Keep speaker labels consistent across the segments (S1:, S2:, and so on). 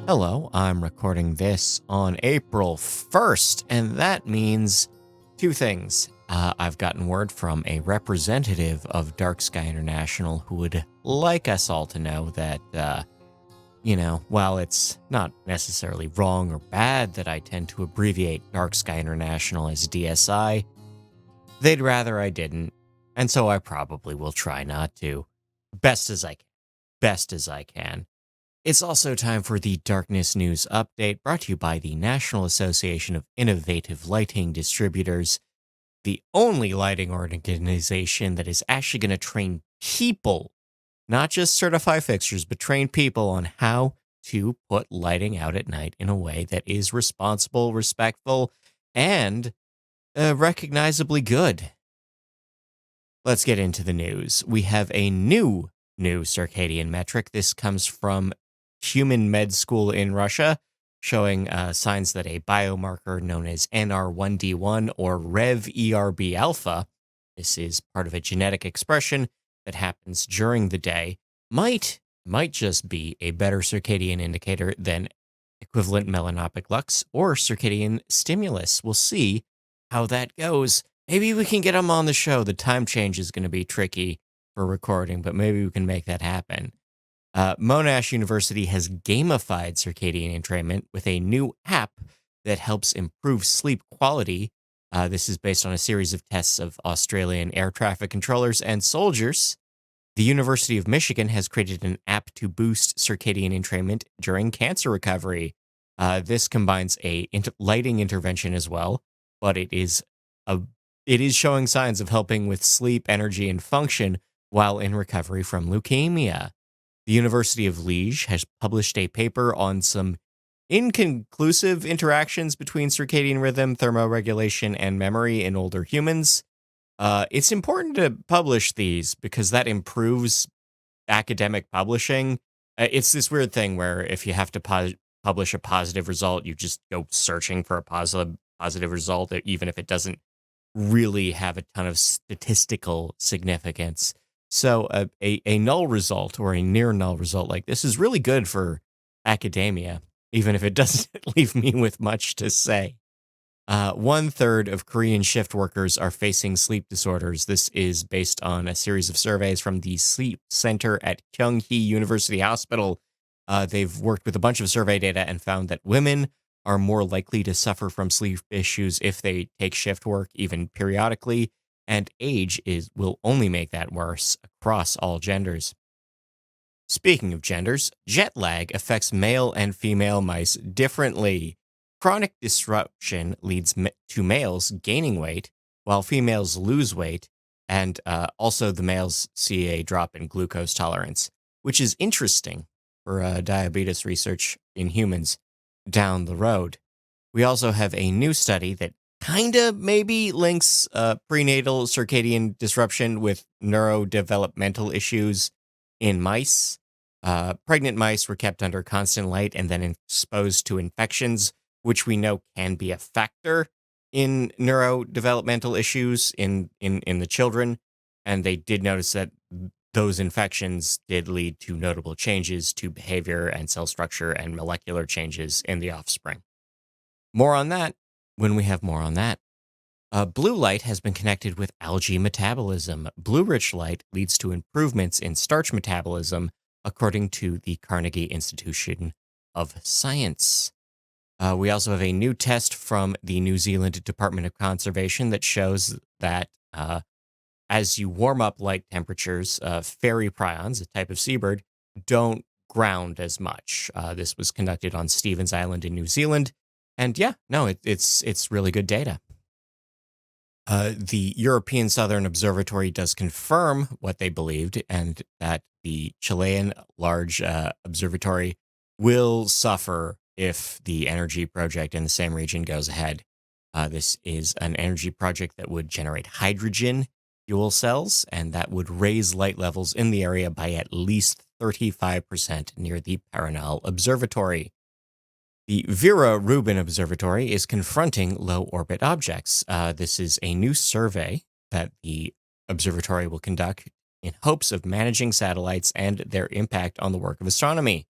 S1: Hello, I'm recording this on April 1st, and that means two things. I've gotten word from a representative of Dark Sky International who would like us all to know that, while it's not necessarily wrong or bad that I tend to abbreviate Dark Sky International as DSI, they'd rather I didn't, and so I probably will try not to. Best as I can. Best as I can. It's also time for the Darkness News Update, brought to you by the National Association of Innovative Lighting Distributors, the only lighting organization that is actually going to train people, not just certify fixtures, but train people on how to put lighting out at night in a way that is responsible, respectful, and recognizably good. Let's get into the news. We have a new circadian metric. This comes from Human Med School in Russia, showing signs that a biomarker known as NR1D1 or Rev-ERB alpha, this is part of a genetic expression that happens during the day, might just be a better circadian indicator than equivalent melanopic lux or circadian stimulus. We'll see how that goes. Maybe we can get them on the show. The time change is going to be tricky for recording, but maybe we can make that happen. Monash University has gamified circadian entrainment with a new app that helps improve sleep quality. This is based on a series of tests of Australian air traffic controllers and soldiers. The University of Michigan has created an app to boost circadian entrainment during cancer recovery. This combines a lighting intervention as well, but it is showing signs of helping with sleep, energy, and function while in recovery from leukemia. The University of Liège has published a paper on some inconclusive interactions between circadian rhythm, thermoregulation, and memory in older humans. It's important to publish these because that improves academic publishing. It's this weird thing where if you have to publish a positive result, you just go searching for a positive result, even if it doesn't really have a ton of statistical significance. So a null result or a near null result like this is really good for academia, even if it doesn't leave me with much to say. 1/3 of Korean shift workers are facing sleep disorders. This is based on a series of surveys from the Sleep Center at Kyunghee University Hospital. They've worked with a bunch of survey data and found that women are more likely to suffer from sleep issues if they take shift work, even periodically, and age will only make that worse across all genders. Speaking of genders, jet lag affects male and female mice differently. Chronic disruption leads to males gaining weight, while females lose weight, and also the males see a drop in glucose tolerance, which is interesting for diabetes research in humans down the road. We also have a new study that kinda maybe links prenatal circadian disruption with neurodevelopmental issues in mice. Pregnant mice were kept under constant light and then exposed to infections, which we know can be a factor in neurodevelopmental issues in the children. And they did notice that those infections did lead to notable changes to behavior and cell structure and molecular changes in the offspring. More on that when we have more on that. Blue light has been connected with algae metabolism. Blue-rich light leads to improvements in starch metabolism, according to the Carnegie Institution of Science. We also have a new test from the New Zealand Department of Conservation that shows that as you warm up light temperatures, fairy prions, a type of seabird, don't ground as much. This was conducted on Stevens Island in New Zealand. And yeah, no, it's really good data. The European Southern Observatory does confirm what they believed, and that the Chilean Large Observatory will suffer if the energy project in the same region goes ahead. This is an energy project that would generate hydrogen fuel cells, and that would raise light levels in the area by at least 35% near the Paranal Observatory. The Vera Rubin Observatory is confronting low-orbit objects. This is a new survey that the observatory will conduct in hopes of managing satellites and their impact on the work of astronomy.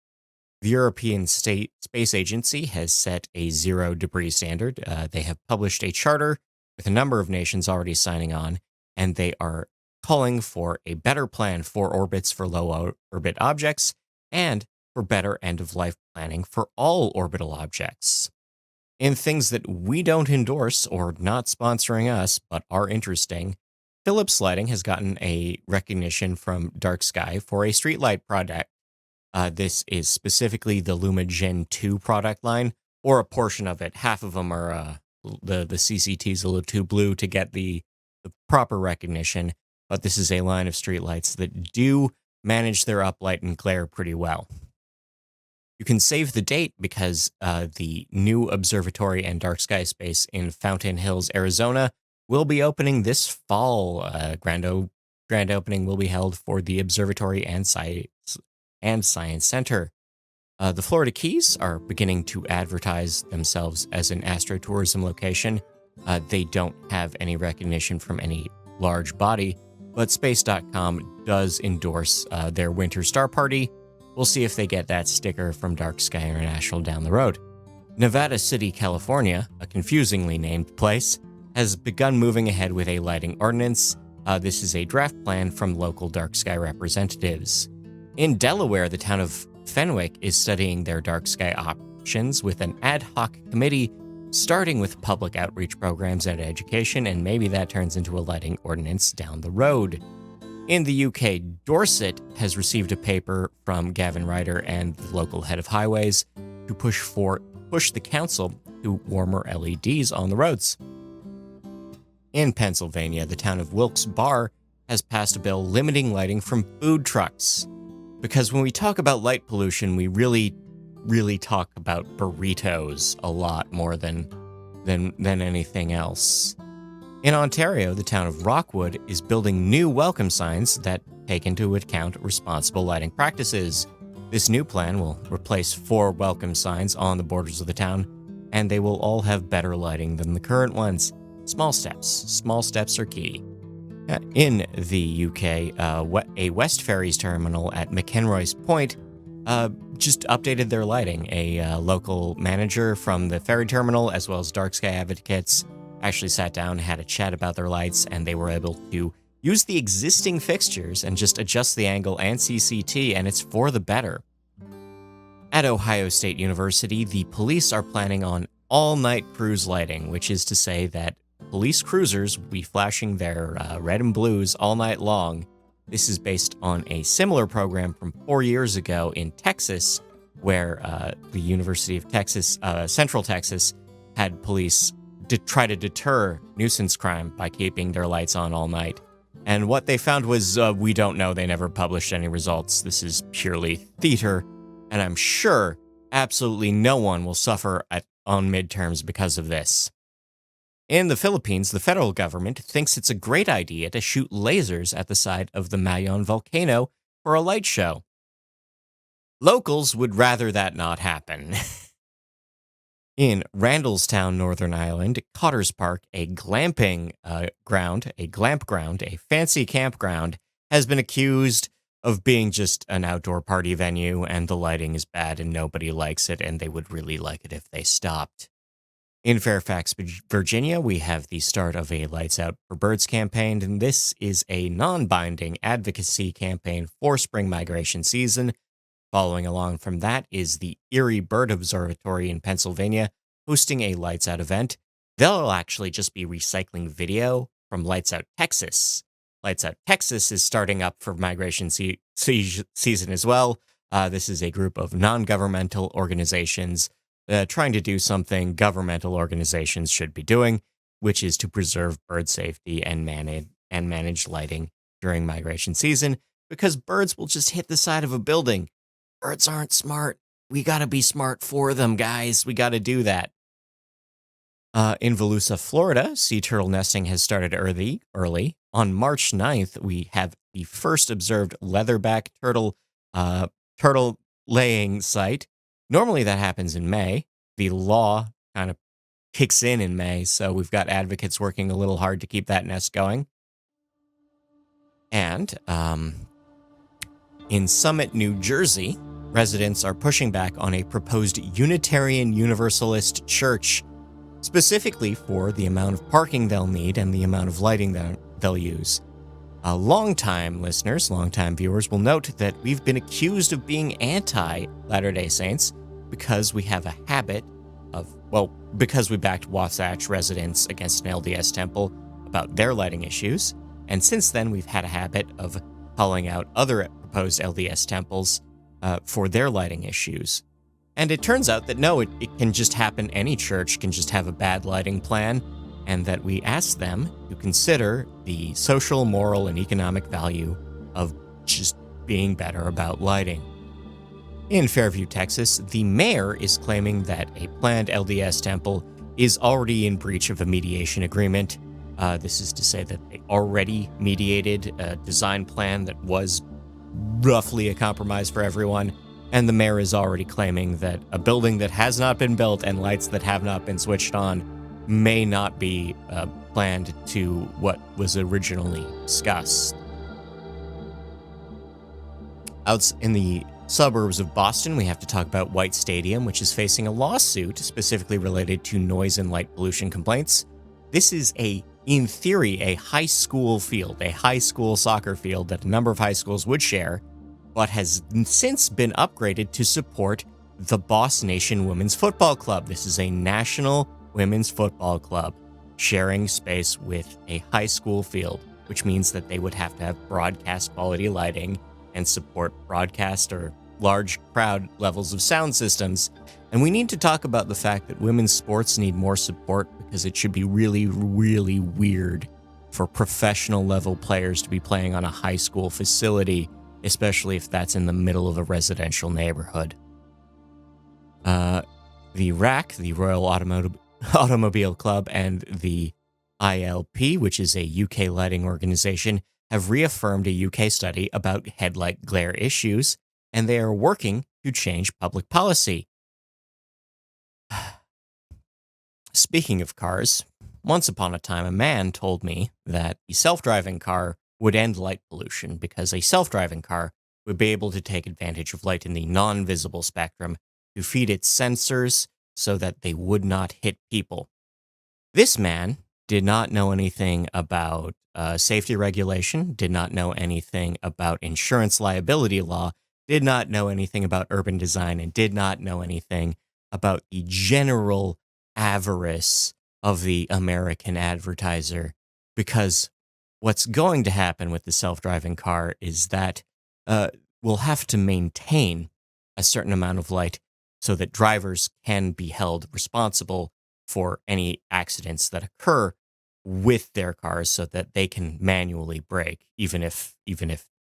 S1: The European Space Agency has set a zero debris standard. They have published a charter with a number of nations already signing on, and they are calling for a better plan for orbits for low orbit objects and for better end of life planning for all orbital objects. In things that we don't endorse or not sponsoring us, but are interesting, Philips Lighting has gotten a recognition from Dark Sky for a streetlight project. This is specifically the Luma Gen 2 product line, or a portion of it. Half of them are the CCT's a little too blue to get the proper recognition, but this is a line of streetlights that do manage their uplight and glare pretty well. You can save the date because the new observatory and dark sky space in Fountain Hills, Arizona, will be opening this fall. Grand opening will be held for the observatory and Science Center. The Florida Keys are beginning to advertise themselves as an astrotourism location. They don't have any recognition from any large body, but Space.com does endorse their Winter Star Party. We'll see if they get that sticker from Dark Sky International down the road. Nevada City, California, a confusingly named place, has begun moving ahead with a lighting ordinance. This is a draft plan from local dark sky representatives. In Delaware, the town of Fenwick is studying their dark sky options with an ad hoc committee, starting with public outreach programs and education, and maybe that turns into a lighting ordinance down the road. In the UK, Dorset has received a paper from Gavin Ryder and the local head of highways to push the council to warmer LEDs on the roads. In Pennsylvania, the town of Wilkes-Barre has passed a bill limiting lighting from food trucks. Because when we talk about light pollution, we really talk about burritos a lot more than anything else. In Ontario, the town of Rockwood is building new welcome signs that take into account responsible lighting practices. This new plan will replace 4 welcome signs on the borders of the town, and they will all have better lighting than the current ones. Small steps are key. In the UK, a West Ferries terminal at McEnroy's Point just updated their lighting. A local manager from the ferry terminal, as well as dark sky advocates, actually sat down and had a chat about their lights, and they were able to use the existing fixtures and just adjust the angle and CCT, and it's for the better. At Ohio State University, the police are planning on all-night cruise lighting, which is to say that police cruisers will be flashing their red and blues all night long. This is based on a similar program from 4 years ago in Texas, where the University of Texas, Central Texas, had police try to deter nuisance crime by keeping their lights on all night. And what they found was, we don't know. They never published any results. This is purely theater, and I'm sure absolutely no one will suffer on midterms because of this. In the Philippines, the federal government thinks it's a great idea to shoot lasers at the side of the Mayon volcano for a light show. Locals would rather that not happen. In Randallstown, Northern Ireland, Cotters Park, a glamp ground, a fancy campground, has been accused of being just an outdoor party venue, and the lighting is bad and nobody likes it, and they would really like it if they stopped. In Fairfax, Virginia, we have the start of a Lights Out for Birds campaign, and this is a non-binding advocacy campaign for spring migration season. Following along from that is the Erie Bird Observatory in Pennsylvania hosting a Lights Out event. They'll actually just be recycling video from Lights Out Texas. Lights Out Texas is starting up for migration season as well. This is a group of non-governmental organizations trying to do something governmental organizations should be doing, which is to preserve bird safety and manage lighting during migration season, because birds will just hit the side of a building. Birds aren't smart. We gotta be smart for them, guys. We gotta do that. In Volusia, Florida, sea turtle nesting has started early. On March 9th, we have the first observed leatherback turtle laying site. Normally that happens in May. The law kind of kicks in May, so we've got advocates working a little hard to keep that nest going. And in Summit, New Jersey, residents are pushing back on a proposed Unitarian Universalist church, specifically for the amount of parking they'll need and the amount of lighting that they'll use. Longtime listeners, longtime viewers will note that we've been accused of being anti-Latter-day Saints because we have a habit of, because we backed Wasatch residents against an LDS temple about their lighting issues, and since then we've had a habit of calling out other proposed LDS temples for their lighting issues. And it turns out that no, it can just happen. Any church can just have a bad lighting plan, and that we ask them to consider the social, moral, and economic value of just being better about lighting. In Fairview, Texas, the mayor is claiming that a planned LDS temple is already in breach of a mediation agreement. This is to say that they already mediated a design plan that was roughly a compromise for everyone, and the mayor is already claiming that a building that has not been built and lights that have not been switched on may not be planned to what was originally discussed. Out in the suburbs of Boston, we have to talk about White Stadium, which is facing a lawsuit specifically related to noise and light pollution complaints. This is in theory, a high school field, a high school soccer field that a number of high schools would share, but has since been upgraded to support the Boss Nation Women's Football Club. This is a national women's football club sharing space with a high school field, which means that they would have to have broadcast quality lighting and support broadcast or large crowd levels of sound systems. And we need to talk about the fact that women's sports need more support, because it should be really, really weird for professional level players to be playing on a high school facility, especially if that's in the middle of a residential neighborhood. The RAC, the Royal Automobile Club, and the ILP, which is a UK lighting organization, have reaffirmed a UK study about headlight glare issues, and they are working to change public policy. Speaking of cars, once upon a time a man told me that the self-driving car would end light pollution because a self-driving car would be able to take advantage of light in the non-visible spectrum to feed its sensors so that they would not hit people. This man did not know anything about safety regulation, did not know anything about insurance liability law, did not know anything about urban design, and did not know anything about the general avarice of the American advertiser. Because what's going to happen with the self-driving car is that we'll have to maintain a certain amount of light so that drivers can be held responsible for any accidents that occur with their cars, so that they can manually brake, even if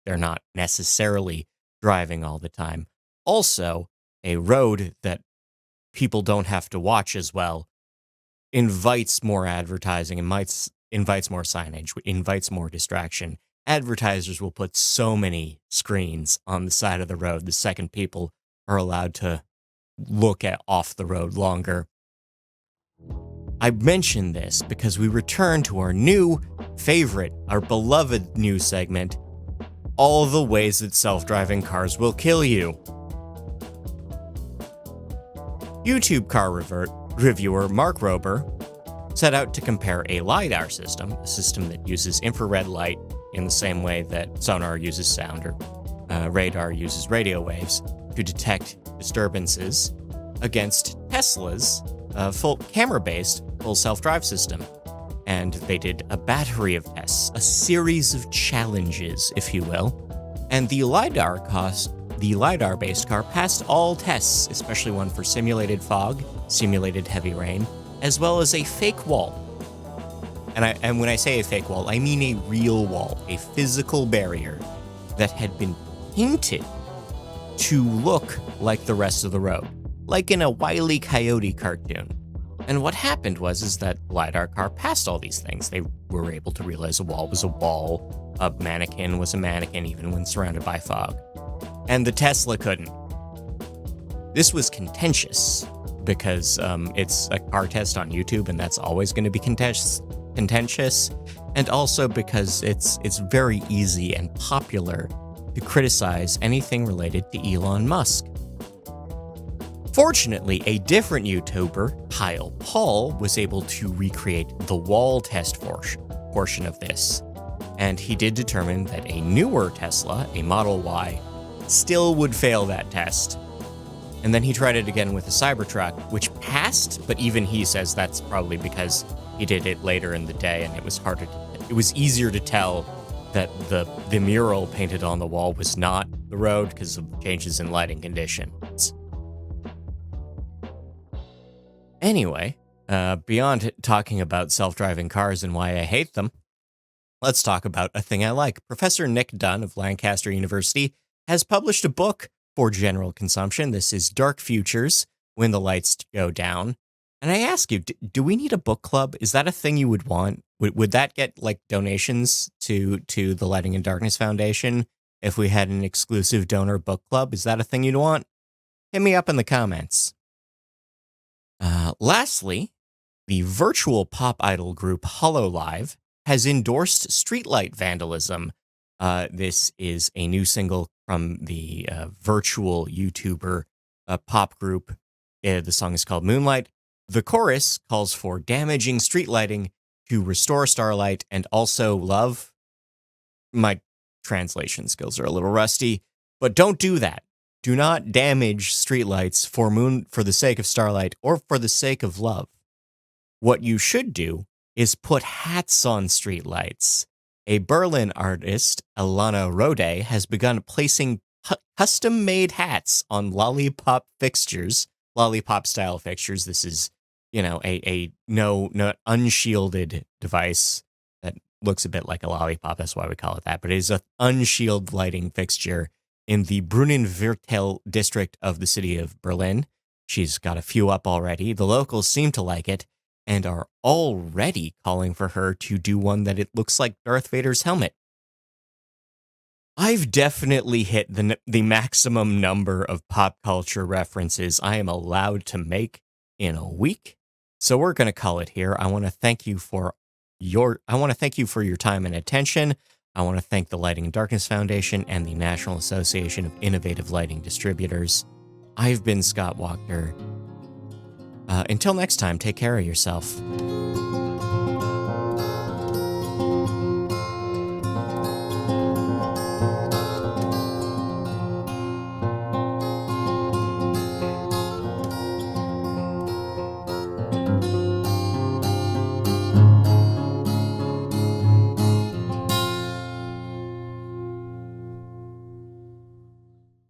S1: they're not necessarily driving all the time. Also, a road that people don't have to watch as well invites more advertising, invites more signage, invites more distraction. Advertisers will put so many screens on the side of the road the second people are allowed to look at off the road longer. I mention this because we return to our new favorite, our beloved new segment, all the ways that self-driving cars will kill you. YouTube car reviewer Mark Rober set out to compare a LiDAR system, a system that uses infrared light in the same way that sonar uses sound or radar uses radio waves, to detect disturbances, against Tesla's full camera-based full self-drive system. And they did a battery of tests, a series of challenges, if you will. And the LiDAR-based car passed all tests, especially one for simulated fog, simulated heavy rain, as well as a fake wall. And when I say a fake wall, I mean a real wall, a physical barrier that had been painted to look like the rest of the road, like in a Wile E. Coyote cartoon. And what happened was that LiDAR car passed all these things. They were able to realize a wall was a wall, a mannequin was a mannequin, even when surrounded by fog. And the Tesla couldn't. This was contentious because it's a car test on YouTube, and that's always going to be contentious. And also because it's very easy and popular to criticize anything related to Elon Musk. Fortunately, a different YouTuber, Kyle Paul, was able to recreate the wall test portion of this, and he did determine that a newer Tesla, a Model Y, still would fail that test. And then he tried it again with a Cybertruck, which passed, but even he says that's probably because he did it later in the day and it was easier to tell that the mural painted on the wall was not the road because of changes in lighting conditions. Anyway, beyond talking about self-driving cars and why I hate them, let's talk about a thing I like. Professor Nick Dunn of Lancaster University has published a book for general consumption. This is Dark Futures, When the Lights Go Down. And I ask you, do we need a book club? Is that a thing you would want? Would that get like donations to the Lighting and Darkness Foundation if we had an exclusive donor book club? Is that a thing you'd want? Hit me up in the comments. Lastly, the virtual pop idol group Hololive has endorsed streetlight vandalism. This is a new single from the virtual YouTuber pop group. The song is called Moonlight. The chorus calls for damaging street lighting to restore starlight and also love. My translation skills are a little rusty, but don't do that. Do not damage streetlights for the sake of starlight or for the sake of love. What you should do is put hats on streetlights. A Berlin artist, Alana Rode, has begun placing custom-made hats on lollipop-style fixtures. This is, a no unshielded device that looks a bit like a lollipop. That's why we call it that. But it is an unshielded lighting fixture in the Brunnenviertel district of the city of Berlin. She's got a few up already. The locals seem to like it and are already calling for her to do one that it looks like Darth Vader's helmet. I've definitely hit the maximum number of pop culture references I am allowed to make in a week. So we're going to call it here. I want to thank you for your time and attention. I want to thank the Lighting and Darkness Foundation and the National Association of Innovative Lighting Distributors. I've been Scott Wachter. Until next time, take care of yourself.